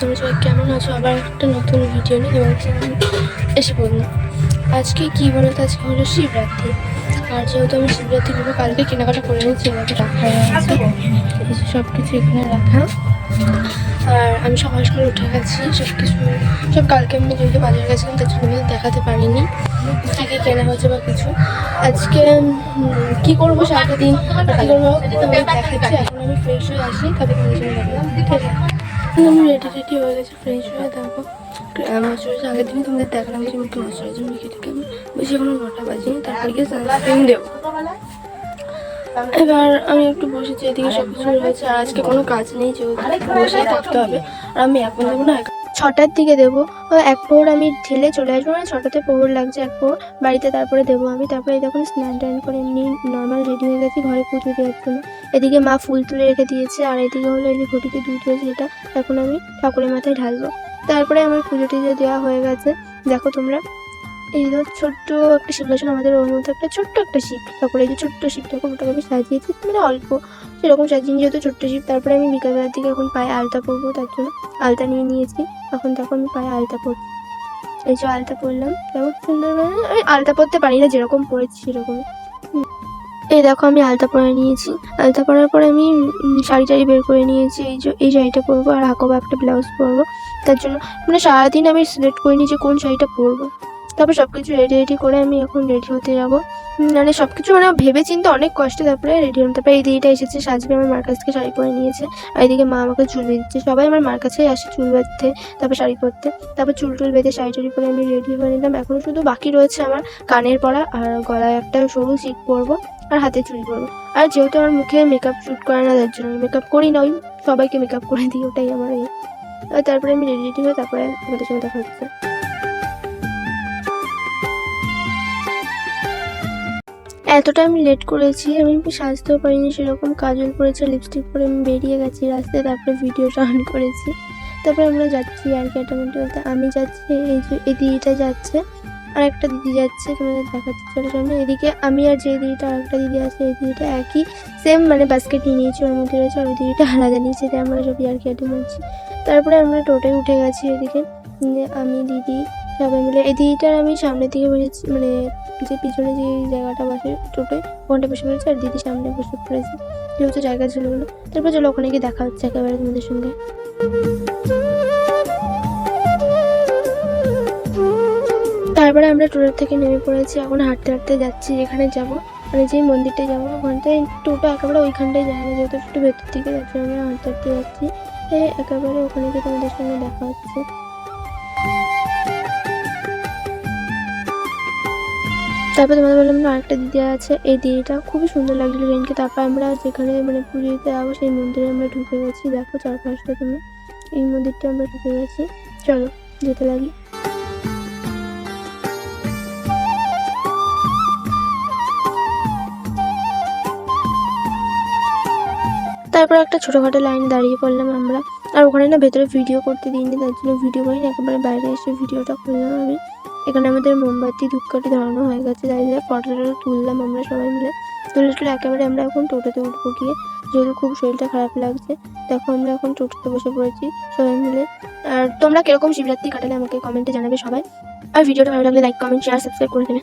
তোমরা সবাই কেমন আছো? আবার একটা নতুন ভিডিও নিয়ে তোমার সামনে এসে পড়লাম। আজকে কী বলতো, আজকে হলো শিবরাত্রি। আর যেহেতু আমি শিবরাত্রিগুলো কালকে কেনাকাটা করে নিয়েছি, এভাবে রাখা আছে, সব কিছু এখানে রাখা। আর আমি সকাল সকাল উঠে গেছি, সব কালকে আমি যেহেতু বাজারে গেছিলাম তার জন্য দেখাতে পারিনি কী কী কেনা হয়েছে বা কিছু। আজকে কী করবো সারাদিন কী করবো তোমাদের দেখাচ্ছি। এখন আমি ফ্রেশ হয়ে আসি, তারপর তোমাদের সঙ্গে দেখালাম। ঠিক আছে, আমি রেডি হয়ে গেছি, ফ্রেশ হয়ে তারপর ময়শ্চারাইজার আগের দিনই তোমাদের দেখলাম যে আমি ময়শ্চারাইজার মেখে থেকে আমি বেশি এখনো 9টা বাজেনি, তারপরে গিয়ে সানস্ক্রিন দেবো। এবার আমি একটু বসেছি, এদিকে সব কিছু রয়েছে। আর আজকে কোনো কাজ নেই, যেহেতু বসেই থাকতে হবে। আর আমি এখন দেবো না, 6টার দিকে দেবো। 1 প্রহর আমি ঢেলে চলে আসবো, মানে 6টাতে প্রহর লাগছে, 1 প্রহর বাড়িতে, তারপরে দেবো আমি। তারপরে দেখুন স্নান টান করে এমনি নর্মাল রেডি হয়ে গেছি ঘরে পুজো দেওয়ার জন্য। এদিকে মা ফুল তুলে রেখে দিয়েছে, আর এদিকে হলো এই যে ঘটিতে দুধ রয়েছে, এটা এখন আমি ঠাকুরের মাথায় ঢালবো। তারপরে আমার পুজো টুজো দেওয়া হয়ে গেছে। দেখো তোমরা, এই ধর ছোট্ট একটা সিংহাসন, আমাদের ওর মধ্যে একটা ছোট্ট একটা শিব ঠাকুর, এই যে ছোট্ট শিব ঠাকুর, ওটাকে আমি সাজিয়েছি, মানে অল্প সেরকম সাজিয়ে, যেহেতু ছোট্ট শিব। তারপরে আমি বিকালবেলার দিকে এখন পায়ে আলতা পরবো, তার জন্য আলতা নিয়ে নিয়েছি। এখন দেখো আমি পায়ে আলতা পরছি, এই যে আলতা পরলাম, দেখো সুন্দর। আমি আলতা পরতে পারি না, যেরকম পরেছি সেরকমই। এই দেখো আমি আলতা পরে নিয়েছি। আলতা পরার পরে আমি শাড়ি টাড়ি বের করে নিয়েছি। এই শাড়িটা পরবো, আর হাকোবা একটা ব্লাউজ পরবো। তার জন্য মানে সারাদিন আমি সিলেক্ট করে নিই যে কোন শাড়িটা পরবো। তারপর সব কিছু রেডি করে আমি এখন রেডি হতে যাবো। মানে সব কিছু মানে ভেবে চিন্তে অনেক কষ্টে তারপরে রেডি হলাম। তারপরে এই দিদিটা এসেছে সাজবে, আমার মার কাছ থেকে শাড়ি পরে নিয়েছে। আর এদিকে মা আমাকে চুল বেঁধেছে, সবাই আমার মার কাছেই আসে চুল বাঁধতে, তারপর শাড়ি পরতে। তারপর চুল টুল বেঁধে শাড়ি টাড়ি পরে আমি রেডি হয়ে নিলাম। এখন শুধু বাকি রয়েছে আমার কানের পরা, আর গলায় একটা সরু চিক পরবো, আর হাতে চুড়ি পরবো। আর যেহেতু আমার মুখে মেকআপ শ্যুট করে না, তার জন্য মেকআপ করি না, ওই সবাইকে মেকআপ করে দিই, ওটাই আমার এই। আর তারপরে আমি রেডি হয়ে তারপরে আমাদের সঙ্গে দেখা হচ্ছে। এতটা আমি লেট করেছি, আমি সাজতেও পারিনি সেরকম, কাজল পরেছে, লিপস্টিক পরে আমি বেরিয়ে গেছি রাস্তায়। তারপরে ভিডিওটা অন করেছি। তারপরে আমরা যাচ্ছি আর কি একটা বলতে, আমি যাচ্ছি, এই যে এই দিদিটা যাচ্ছে, আর একটা দিদি যাচ্ছে, তোমাদের দেখাচ্ছি চলো সামনে। এদিকে আমি আর যে দিদিটা আর একটা দিদি আছে, এই দিদিটা একই সেম মানে বাস্কেট নিয়ে নিয়েছি, ওর মধ্যে রয়েছে, আর ওই দিদিটা আলাদা নিয়েছে, যে আমরা সব আর কি আটি মারছি। তারপরে আমরা টোটোয় উঠে গেছি, এদিকে আমি দিদি সবাই মিলে। এই দিদিটার আমি সামনের দিকে বসেছি, মানে যে পিছনে যে জায়গাটা বসে টোটোয়, ওখানটা বসে পড়েছে, আর দিদি সামনে বসে পড়েছে, যেহেতু জায়গা ছিল না। তারপর চলো ওখানে গিয়ে দেখা হচ্ছে একেবারে তোমাদের সঙ্গে। তারপরে আমরা টোটো থেকে নেমে পড়েছি, এখন হাঁটতে হাঁটতে যাচ্ছি যেখানে যাবো, মানে যেই মন্দিরটায় যাবো ওখানটায়। টোটো একেবারে ওইখানটায় যায় না, যেহেতু একটু ভেতর দিকে যাচ্ছি, আমরা হাঁটতে হাঁটতে যাচ্ছি একেবারে ওখানে গিয়ে তোমাদের সঙ্গে দেখা হচ্ছে। তারপর তোমাদের বললাম না, আরেকটা দিদি আছে, এই দিদিটা খুবই সুন্দর লাগছিল রেনকে। তারপর আমরা যেখানে মানে পুজো দিতে যাবো সেই মন্দিরে আমরা ঢুকে গেছি, দেখো চারপাশটা তোমরা, এই মন্দিরটা আমরা ঢুকে গেছি, চলো যেতে লাগি। তারপর একটা ছোটোখাটো লাইন দাঁড়িয়ে পড়লাম আমরা, আর ওখানে না ভেতরে ভিডিও করতে দিইনি, তার জন্য ভিডিও করিনি, একেবারে বাইরে এসে ভিডিওটা করলাম আমি। এখানে আমাদের মোমবাতি ধূপকাঠি ধরানো হয়ে গেছে, যাই ফটো টটো তুললাম আমরা সবাই মিলে। তুলে একেবারে আমরা এখন টোটোতে উঠবো গিয়ে, যেহেতু খুব শরীরটা খারাপ লাগছে। দেখো আমরা এখন টোটোতে বসে পড়েছি সবাই মিলে। আর তোমরা কিরকম শিবরাত্রি কাটালে আমাকে কমেন্টে জানাবে সবাই। আর ভিডিওটা ভালো লাগলে লাইক, কমেন্ট, শেয়ার, সাবস্ক্রাইব করে দেবে।